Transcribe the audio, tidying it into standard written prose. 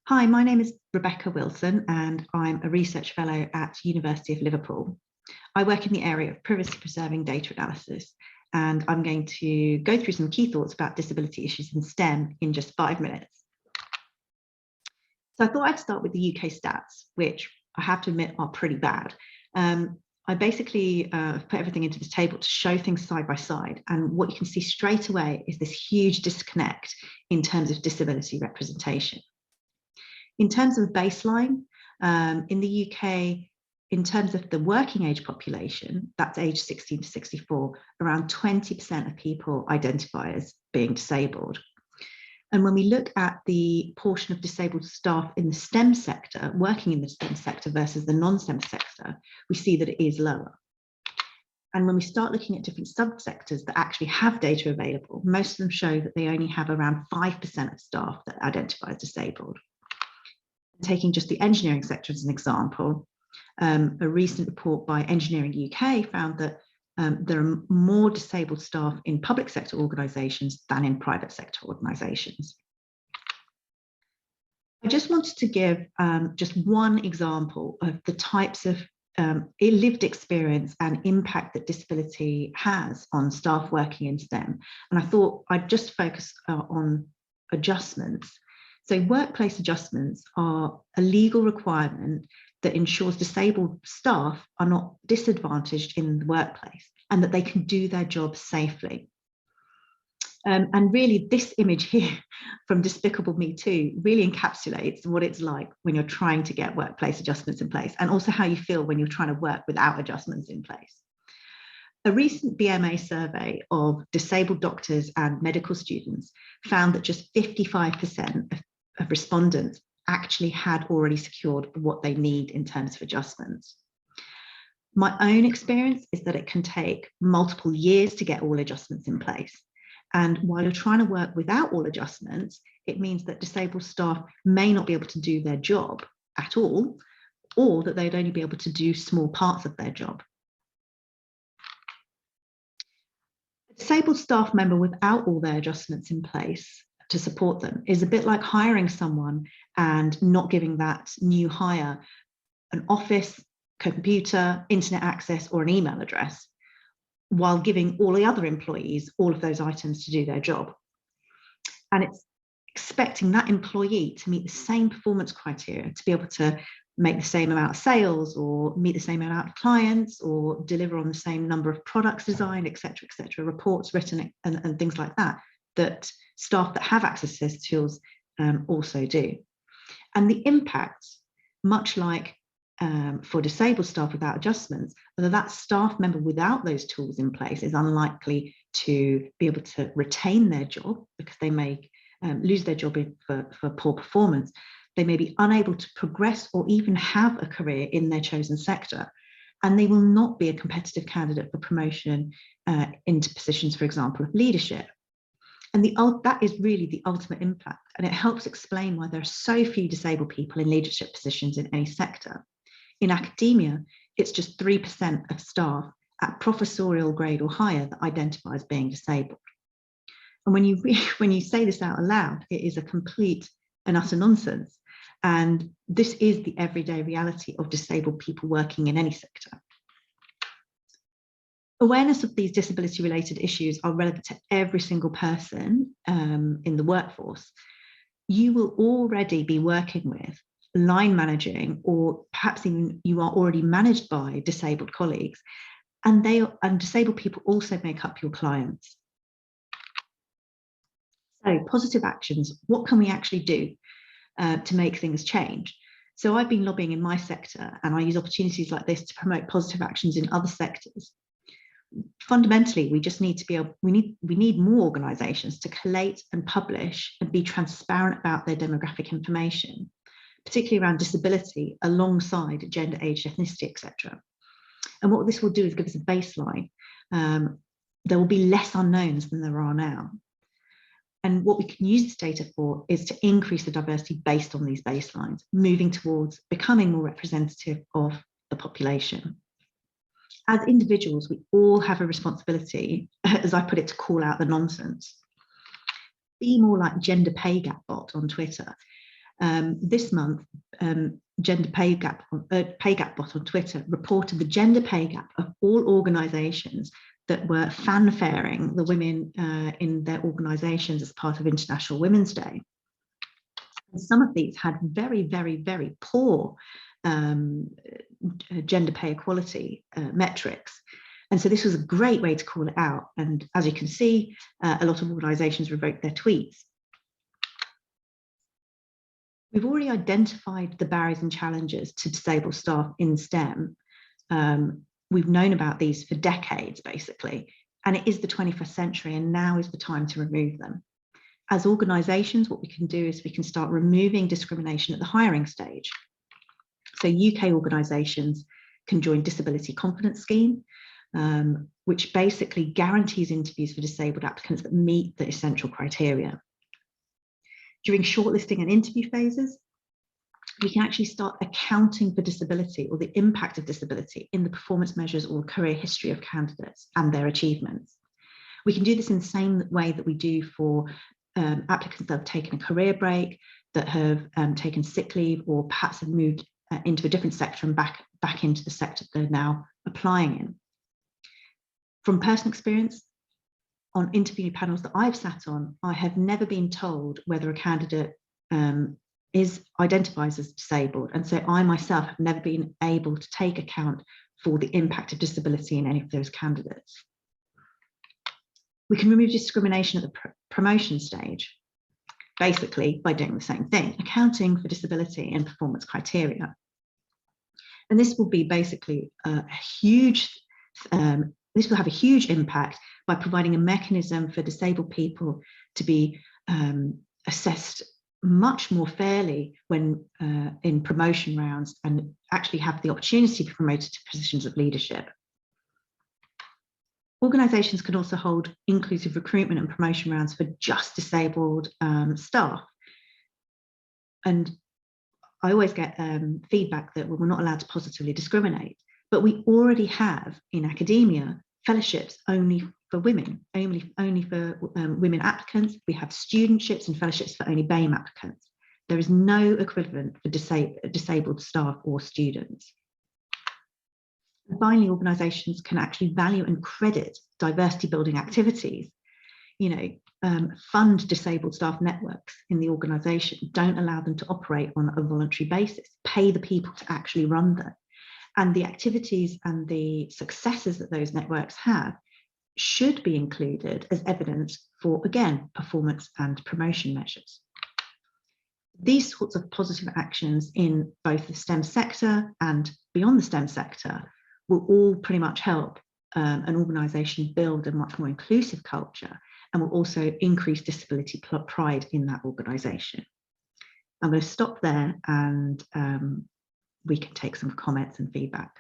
Hi, my name is Rebecca Wilson and I'm a research fellow at University of Liverpool. I work in the area of privacy preserving data analysis, and I'm going to go through some key thoughts about disability issues in STEM in just 5 minutes. So I thought I'd start with the UK stats, which I have to admit are pretty bad. I basically put everything into this table to show things side by side, and what you can see straight away is this huge disconnect in terms of disability representation. In terms of baseline, in the UK, in terms of the working age population, that's age 16 to 64, around 20% of people identify as being disabled. And when we look at the portion of disabled staff in the STEM sector, working in the STEM sector versus the non-STEM sector, we see that it is lower. And when we start looking at different subsectors that actually have data available, most of them show that they only have around 5% of staff that identify as disabled. Taking just the engineering sector as an example, a recent report by Engineering UK found that there are more disabled staff in public sector organisations than in private sector organisations. I just wanted to give just one example of the types of lived experience and impact that disability has on staff working in STEM. And I thought I'd just focus on adjustments. So workplace adjustments are a legal requirement that ensures disabled staff are not disadvantaged in the workplace and that they can do their job safely. And really this image here from Despicable Me Too really encapsulates what it's like when you're trying to get workplace adjustments in place, and also how you feel when you're trying to work without adjustments in place. A recent BMA survey of disabled doctors and medical students found that just 55% of respondents actually had already secured what they need in terms of adjustments. My own experience is that it can take multiple years to get all adjustments in place. And while you're trying to work without all adjustments, it means that disabled staff may not be able to do their job at all, or that they'd only be able to do small parts of their job. A disabled staff member without all their adjustments in place to support them is a bit like hiring someone and not giving that new hire an office, computer, internet access, or an email address, while giving all the other employees all of those items to do their job. And it's expecting that employee to meet the same performance criteria to be able to make the same amount of sales or meet the same amount of clients or deliver on the same number of products designed, etc., reports written and things like that, that staff that have access to those tools also do. And the impact, much like for disabled staff without adjustments, whether that staff member without those tools in place is unlikely to be able to retain their job because they may lose their job for poor performance. They may be unable to progress or even have a career in their chosen sector, and they will not be a competitive candidate for promotion into positions, for example, of leadership. And that is really the ultimate impact, and it helps explain why there are so few disabled people in leadership positions in any sector. In academia, it's just 3% of staff at professorial grade or higher that identify as being disabled. And when you say this out aloud, it is a complete and utter nonsense. And this is the everyday reality of disabled people working in any sector. Awareness of these disability-related issues are relevant to every single person in the workforce. You will already be working with, line managing, or perhaps even you are already managed by disabled colleagues, and disabled people also make up your clients. So positive actions, what can we actually do to make things change? So I've been lobbying in my sector, and I use opportunities like this to promote positive actions in other sectors. Fundamentally, we just need to be able, we need more organisations to collate and publish and be transparent about their demographic information, particularly around disability, alongside gender, age, ethnicity, etc. And what this will do is give us a baseline. There will be less unknowns than there are now. And what we can use this data for is to increase the diversity based on these baselines, moving towards becoming more representative of the population. As individuals, we all have a responsibility, as I put it, to call out the nonsense. Be more like Gender Pay Gap Bot on Twitter This month, Gender Pay Gap Bot on Twitter reported the gender pay gap of all organisations that were fanfaring the women in their organisations as part of International Women's Day. And some of these had very, very, very poor gender pay equality metrics. And so this was a great way to call it out. And as you can see, a lot of organisations revoked their tweets. We've already identified the barriers and challenges to disabled staff in STEM. We've known about these for decades, basically, and it is the 21st century, and now is the time to remove them. As organisations, what we can do is we can start removing discrimination at the hiring stage. So UK organisations can join Disability Confidence Scheme, which basically guarantees interviews for disabled applicants that meet the essential criteria. During shortlisting and interview phases, we can actually start accounting for disability or the impact of disability in the performance measures or career history of candidates and their achievements. We can do this in the same way that we do for applicants that have taken a career break, that have taken sick leave, or perhaps have moved into a different sector and back into the sector they're now applying in. From personal experience, on interview panels that I've sat on, I have never been told whether a candidate identifies as disabled. And so I myself have never been able to take account for the impact of disability in any of those candidates. We can remove discrimination at the promotion stage, basically by doing the same thing, accounting for disability and performance criteria. And this will be basically this will have a huge impact by providing a mechanism for disabled people to be assessed much more fairly when in promotion rounds and actually have the opportunity to be promoted to positions of leadership. Organisations can also hold inclusive recruitment and promotion rounds for just disabled staff. And I always get feedback that we're not allowed to positively discriminate, but we already have in academia fellowships only for women, only for women applicants. We have studentships and fellowships for only BAME applicants. There is no equivalent for disabled staff or students. And finally, organisations can actually value and credit diversity building activities. Fund disabled staff networks in the organisation, don't allow them to operate on a voluntary basis, pay the people to actually run them. And the activities and the successes that those networks have should be included as evidence for, again, performance and promotion measures. These sorts of positive actions in both the STEM sector and beyond the STEM sector will all pretty much help an organisation build a much more inclusive culture, and will also increase disability pride in that organisation. I'm going to stop there, and we can take some comments and feedback.